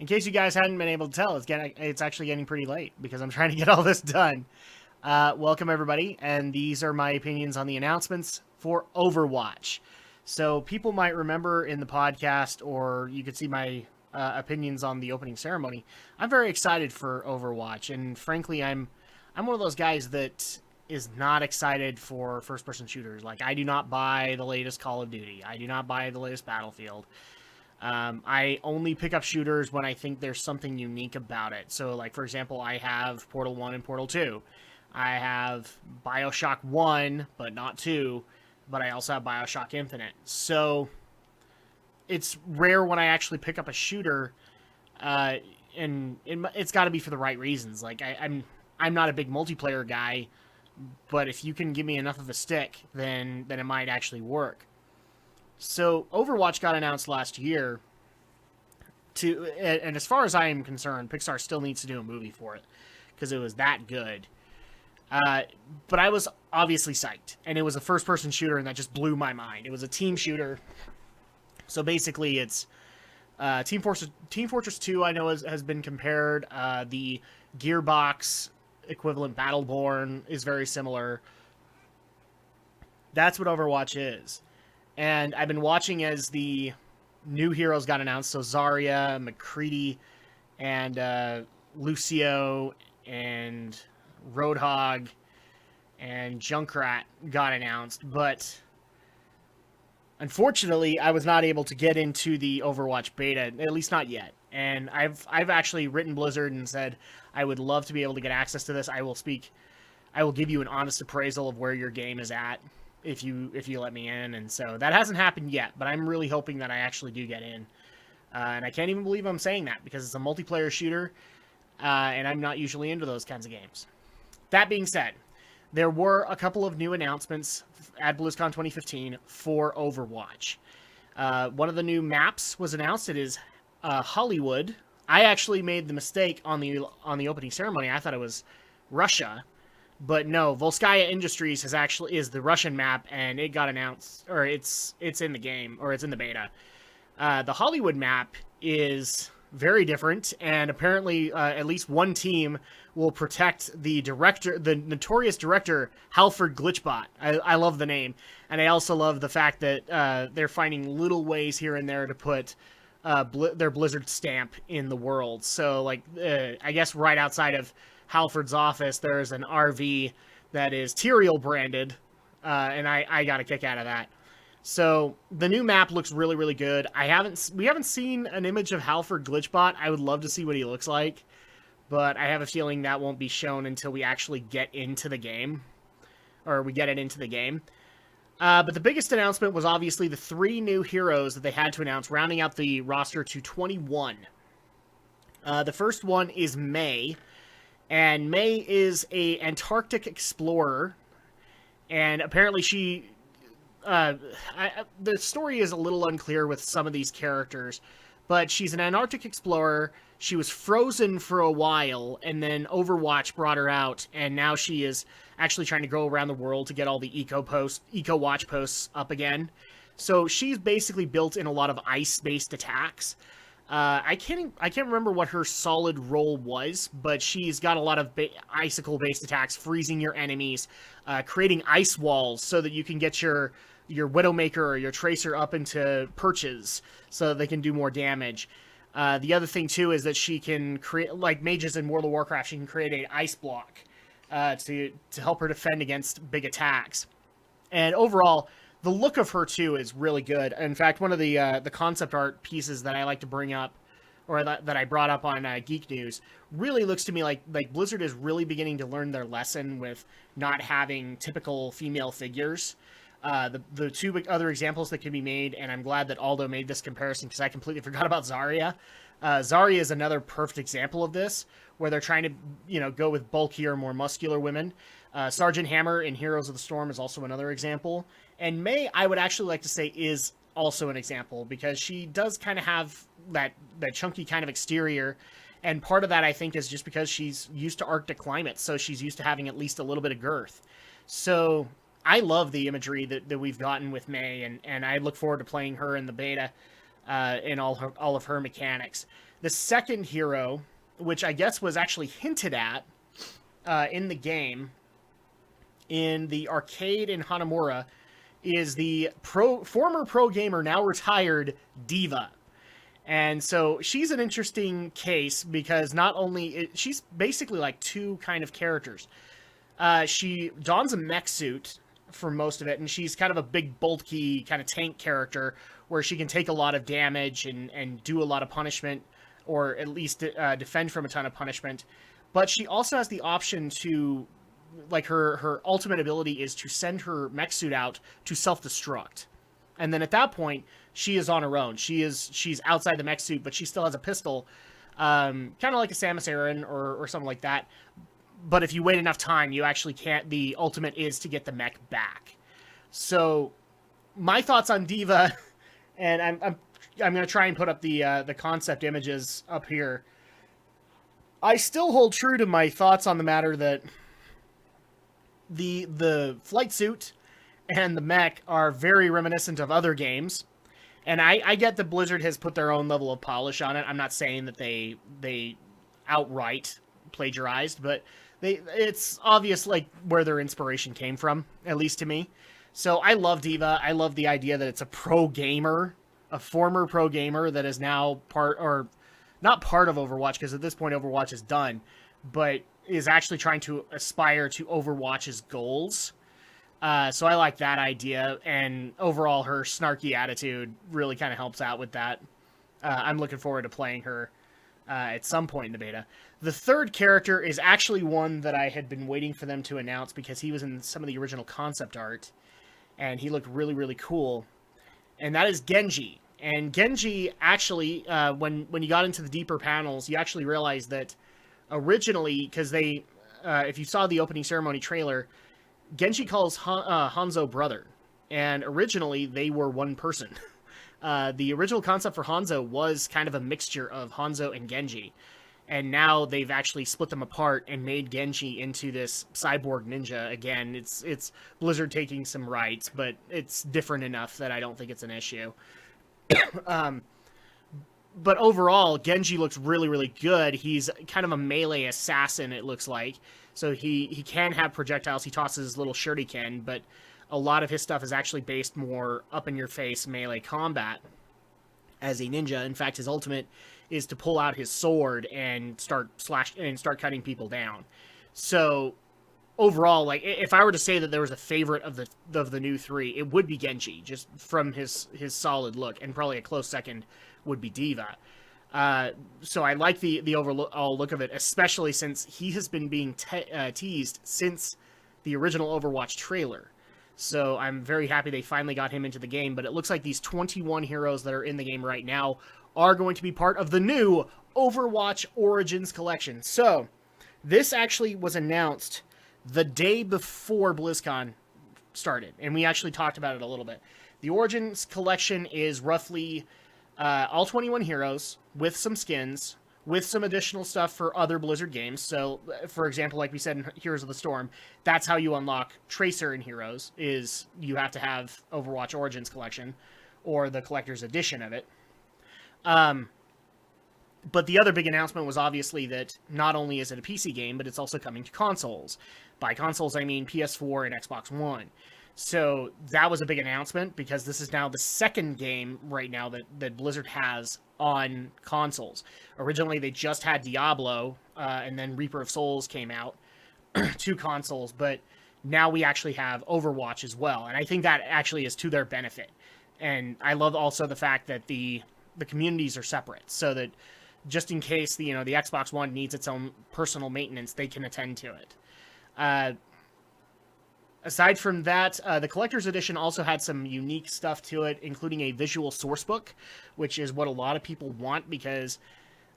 In case you guys hadn't been able to tell, it's actually getting pretty late because I'm trying to get all this done. Welcome, everybody, and these are my opinions on the announcements for Overwatch. So people might remember in the podcast, or you could see my opinions on the opening ceremony. I'm very excited for Overwatch, and frankly, I'm one of those guys that is not excited for first-person shooters. Like, I do not buy the latest Call of Duty. I do not buy the latest Battlefield. I only pick up shooters when I think there's something unique about it. So, like, for example, I have Portal 1 and Portal 2. I have Bioshock 1, but not 2. But I also have Bioshock Infinite. So, it's rare when I actually pick up a shooter, and it's got to be for the right reasons. Like, I'm not a big multiplayer guy, but if you can give me enough of a stick, then it might actually work. So, Overwatch got announced last year, and as far as I am concerned, Pixar still needs to do a movie for it, because it was that good. But I was obviously psyched, and it was a first-person shooter, and that just blew my mind. It was a team shooter. So basically, it's Team Fortress 2, I know, has been compared. The Gearbox equivalent Battleborn is very similar. That's what Overwatch is. And I've been watching as the new heroes got announced. So Zarya, McCready, and Lucio, and Roadhog, and Junkrat got announced. But unfortunately, I was not able to get into the Overwatch beta, at least not yet. And I've actually written Blizzard and said I would love to be able to get access to this. I will give you an honest appraisal of where your game is at if you let me in. And so that hasn't happened yet, but I'm really hoping that I actually do get in. And I can't even believe I'm saying that because it's a multiplayer shooter, and I'm not usually into those kinds of games. That being said, there were a couple of new announcements at BlizzCon 2015 for Overwatch. One of the new maps was announced. It is Hollywood. I actually made the mistake on the opening ceremony. I thought it was Russia, but no. Volskaya Industries is the Russian map, and it got announced, or it's in the game, or it's in the beta. The Hollywood map is very different, and apparently at least one team will protect the notorious director, Halford Glitchbot. I love the name, and I also love the fact that they're finding little ways here and there to put their Blizzard stamp in the world. So, like, I guess right outside of Halford's office, there's an RV that is Tyrael branded, and I got a kick out of that. So the new map looks really, really good. We haven't seen an image of Halford Glitchbot. I would love to see what he looks like, but I have a feeling that won't be shown until we actually get into the game, or we get it into the game. But the biggest announcement was obviously the 3 new heroes that they had to announce, rounding out the roster to 21. The first one is Mei, and Mei is a Antarctic explorer, and apparently she... the story is a little unclear with some of these characters, but she's an Antarctic explorer. She was frozen for a while, and then Overwatch brought her out, and now she is actually trying to go around the world to get all the eco-watch posts up again. So she's basically built in a lot of ice-based attacks. I can't remember what her solid role was, but she's got a lot of icicle-based attacks, freezing your enemies, creating ice walls so that you can get your Widowmaker or your Tracer up into perches so that they can do more damage. The other thing, too, is that she can create, like mages in World of Warcraft, she can create an ice block to help her defend against big attacks. And overall, the look of her, too, is really good. In fact, one of the concept art pieces that I like to bring up, or that I brought up on Geek News, really looks to me like Blizzard is really beginning to learn their lesson with not having typical female figures. The 2 other examples that can be made, and I'm glad that Aldo made this comparison because I completely forgot about Zarya. Zarya is another perfect example of this, where they're trying to, go with bulkier, more muscular women. Sergeant Hammer in Heroes of the Storm is also another example. And Mei, I would actually like to say, is also an example, because she does kind of have that chunky kind of exterior, and part of that, I think, is just because she's used to Arctic climates, so she's used to having at least a little bit of girth. So I love the imagery that we've gotten with Mei, and I look forward to playing her in the beta. in all of her mechanics. The second hero, which I guess was actually hinted at in the game, in the arcade in Hanamura, is the former pro gamer, now retired, Diva. And so she's an interesting case because not only she's basically like two kind of characters. She dons a mech suit for most of it, and she's kind of a big, bulky kind of tank character where she can take a lot of damage and do a lot of punishment, or at least defend from a ton of punishment. But she also has the option to, like, her ultimate ability is to send her mech suit out to self-destruct. And then at that point, she is on her own. She's outside the mech suit, but she still has a pistol, kind of like a Samus Aran or something like that. But if you wait enough time, you actually can't. The ultimate is to get the mech back. So, my thoughts on Diva, and I'm going to try and put up the concept images up here. I still hold true to my thoughts on the matter that the flight suit and the mech are very reminiscent of other games. And I get that Blizzard has put their own level of polish on it. I'm not saying that they outright plagiarized, but it's obvious like where their inspiration came from, at least to me. So I love Diva. I love the idea that it's a pro gamer, a former pro gamer that is now not part of Overwatch, because at this point Overwatch is done, but is actually trying to aspire to Overwatch's goals. So I like that idea, and overall her snarky attitude really kind of helps out with that. I'm looking forward to playing her at some point in the beta. The third character is actually one that I had been waiting for them to announce because he was in some of the original concept art, and he looked really, really cool. And that is Genji. And Genji, actually, when you got into the deeper panels, you actually realized that originally, because if you saw the opening ceremony trailer, Genji calls Hanzo brother, and originally they were one person. The original concept for Hanzo was kind of a mixture of Hanzo and Genji, and now they've actually split them apart and made Genji into this cyborg ninja. Again, it's Blizzard taking some rights, but it's different enough that I don't think it's an issue. But overall, Genji looks really, really good. He's kind of a melee assassin, it looks like. So he can have projectiles. He tosses his little shuriken, but a lot of his stuff is actually based more up-in-your-face melee combat as a ninja. In fact, his ultimate is to pull out his sword and start cutting people down. So overall, like, if I were to say that there was a favorite of the new three, it would be Genji, just from his solid look, and probably a close second would be Diva. So I like the overall look of it, especially since he has been being teased since the original Overwatch trailer. So I'm very happy they finally got him into the game, but it looks like these 21 heroes that are in the game right now are going to be part of the new Overwatch Origins collection. So this actually was announced the day before BlizzCon started, and we actually talked about it a little bit. The Origins collection is roughly all 21 heroes with some skins, with some additional stuff for other Blizzard games. So, for example, like we said in Heroes of the Storm, that's how you unlock Tracer in Heroes, is you have to have Overwatch Origins collection, or the collector's edition of it. But the other big announcement was obviously that not only is it a PC game, but it's also coming to consoles. By consoles, I mean PS4 and Xbox One. So that was a big announcement, because this is now the second game right now that Blizzard has on consoles. Originally, they just had Diablo, and then Reaper of Souls came out to consoles, but now we actually have Overwatch as well, and I think that actually is to their benefit. And I love also the fact that the communities are separate, so that just in case the Xbox One needs its own personal maintenance, they can attend to it. Aside from that, the Collector's Edition also had some unique stuff to it, including a visual sourcebook, which is what a lot of people want, because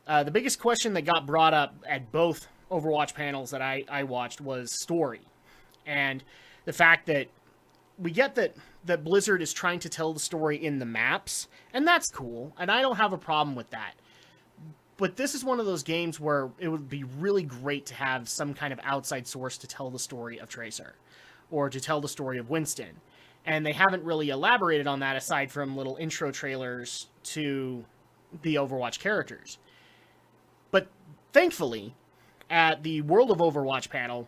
the biggest question that got brought up at both Overwatch panels that I watched was story. And the fact that we get that Blizzard is trying to tell the story in the maps, and that's cool, and I don't have a problem with that. But this is one of those games where it would be really great to have some kind of outside source to tell the story of Tracer, or to tell the story of Winston. And they haven't really elaborated on that aside from little intro trailers to the Overwatch characters. But thankfully, at the World of Overwatch panel,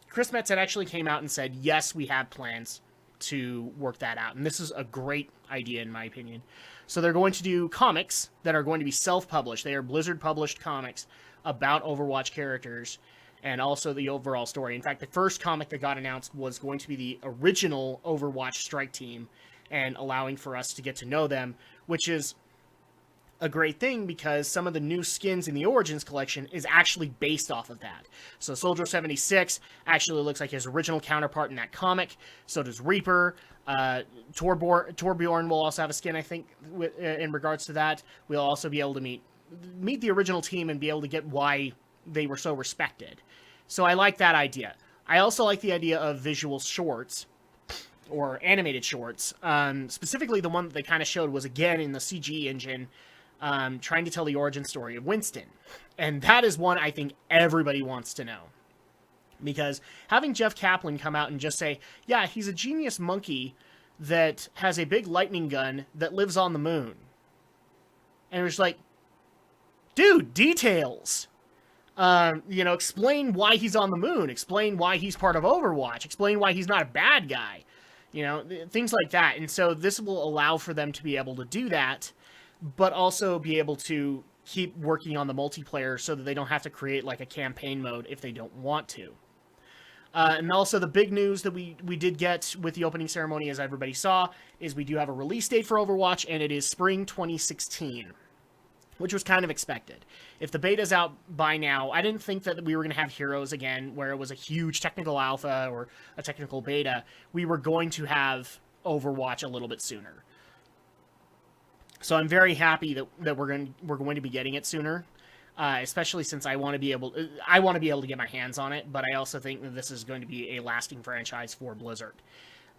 Chris Metzen actually came out and said, yes, we have plans to work that out. And this is a great idea, in my opinion. So they're going to do comics that are going to be self-published. They are Blizzard-published comics about Overwatch characters and also the overall story. In fact, the first comic that got announced was going to be the original Overwatch strike team and allowing for us to get to know them, which is a great thing because some of the new skins in the Origins collection is actually based off of that. So Soldier 76 actually looks like his original counterpart in that comic. So does Reaper. Torbjorn will also have a skin, I think, in regards to that. We'll also be able to meet the original team and be able to get why they were so respected. So I like that idea. I also like the idea of visual shorts or animated shorts. Specifically, the one that they kind of showed was, again, in the CG engine, trying to tell the origin story of Winston. And that is one I think everybody wants to know. Because having Jeff Kaplan come out and just say, yeah, he's a genius monkey that has a big lightning gun that lives on the moon. And it was like, dude, details. Explain why he's on the moon. Explain why he's part of Overwatch. Explain why he's not a bad guy. Things like that. And so this will allow for them to be able to do that, but also be able to keep working on the multiplayer so that they don't have to create like a campaign mode if they don't want to. And also the big news that we did get with the opening ceremony, as everybody saw, is we do have a release date for Overwatch, and it is spring 2016, which was kind of expected. If the beta's out by now, I didn't think that we were going to have Heroes again, where it was a huge technical alpha or a technical beta. We were going to have Overwatch a little bit sooner. So I'm very happy that we're going to be getting it sooner. Especially since I want to be able to get my hands on it, but I also think that this is going to be a lasting franchise for Blizzard.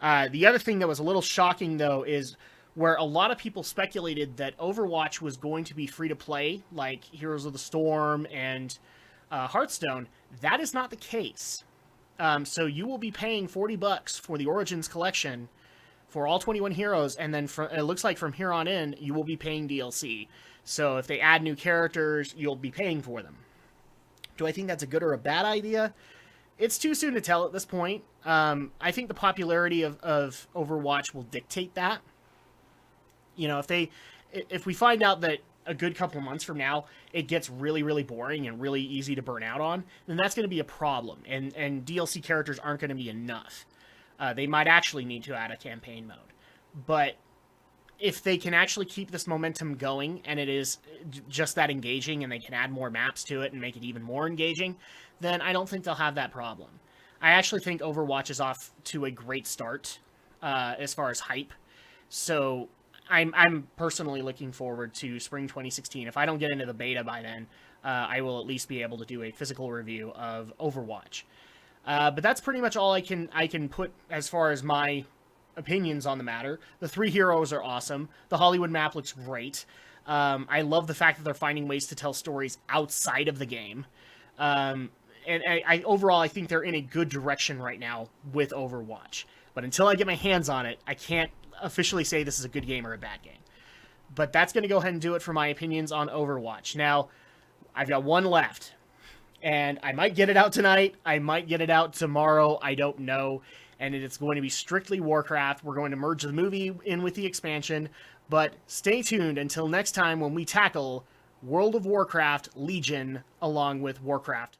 The other thing that was a little shocking, though, is where a lot of people speculated that Overwatch was going to be free to play, like Heroes of the Storm and Hearthstone. That is not the case. So you will be paying $40 for the Origins collection for all 21 heroes, and then it looks like from here on in, you will be paying DLC. So if they add new characters, you'll be paying for them. Do I think that's a good or a bad idea? It's too soon to tell at this point. I think the popularity of Overwatch will dictate that. If we find out that a good couple of months from now, it gets really, really boring and really easy to burn out on, then that's going to be a problem. And DLC characters aren't going to be enough. They might actually need to add a campaign mode. But if they can actually keep this momentum going and it is just that engaging and they can add more maps to it and make it even more engaging, then I don't think they'll have that problem. I actually think Overwatch is off to a great start as far as hype. So I'm personally looking forward to spring 2016. If I don't get into the beta by then, I will at least be able to do a physical review of Overwatch. But that's pretty much all I can put as far as my opinions on the matter. The 3 heroes are awesome. The Hollywood map looks great. I love the fact that they're finding ways to tell stories outside of the game. And overall, I think they're in a good direction right now with Overwatch. But until I get my hands on it, I can't officially say this is a good game or a bad game. But that's going to go ahead and do it for my opinions on Overwatch. Now, I've got one left. And I might get it out tonight. I might get it out tomorrow. I don't know. And it's going to be strictly Warcraft. We're going to merge the movie in with the expansion. But stay tuned until next time when we tackle World of Warcraft Legion along with Warcraft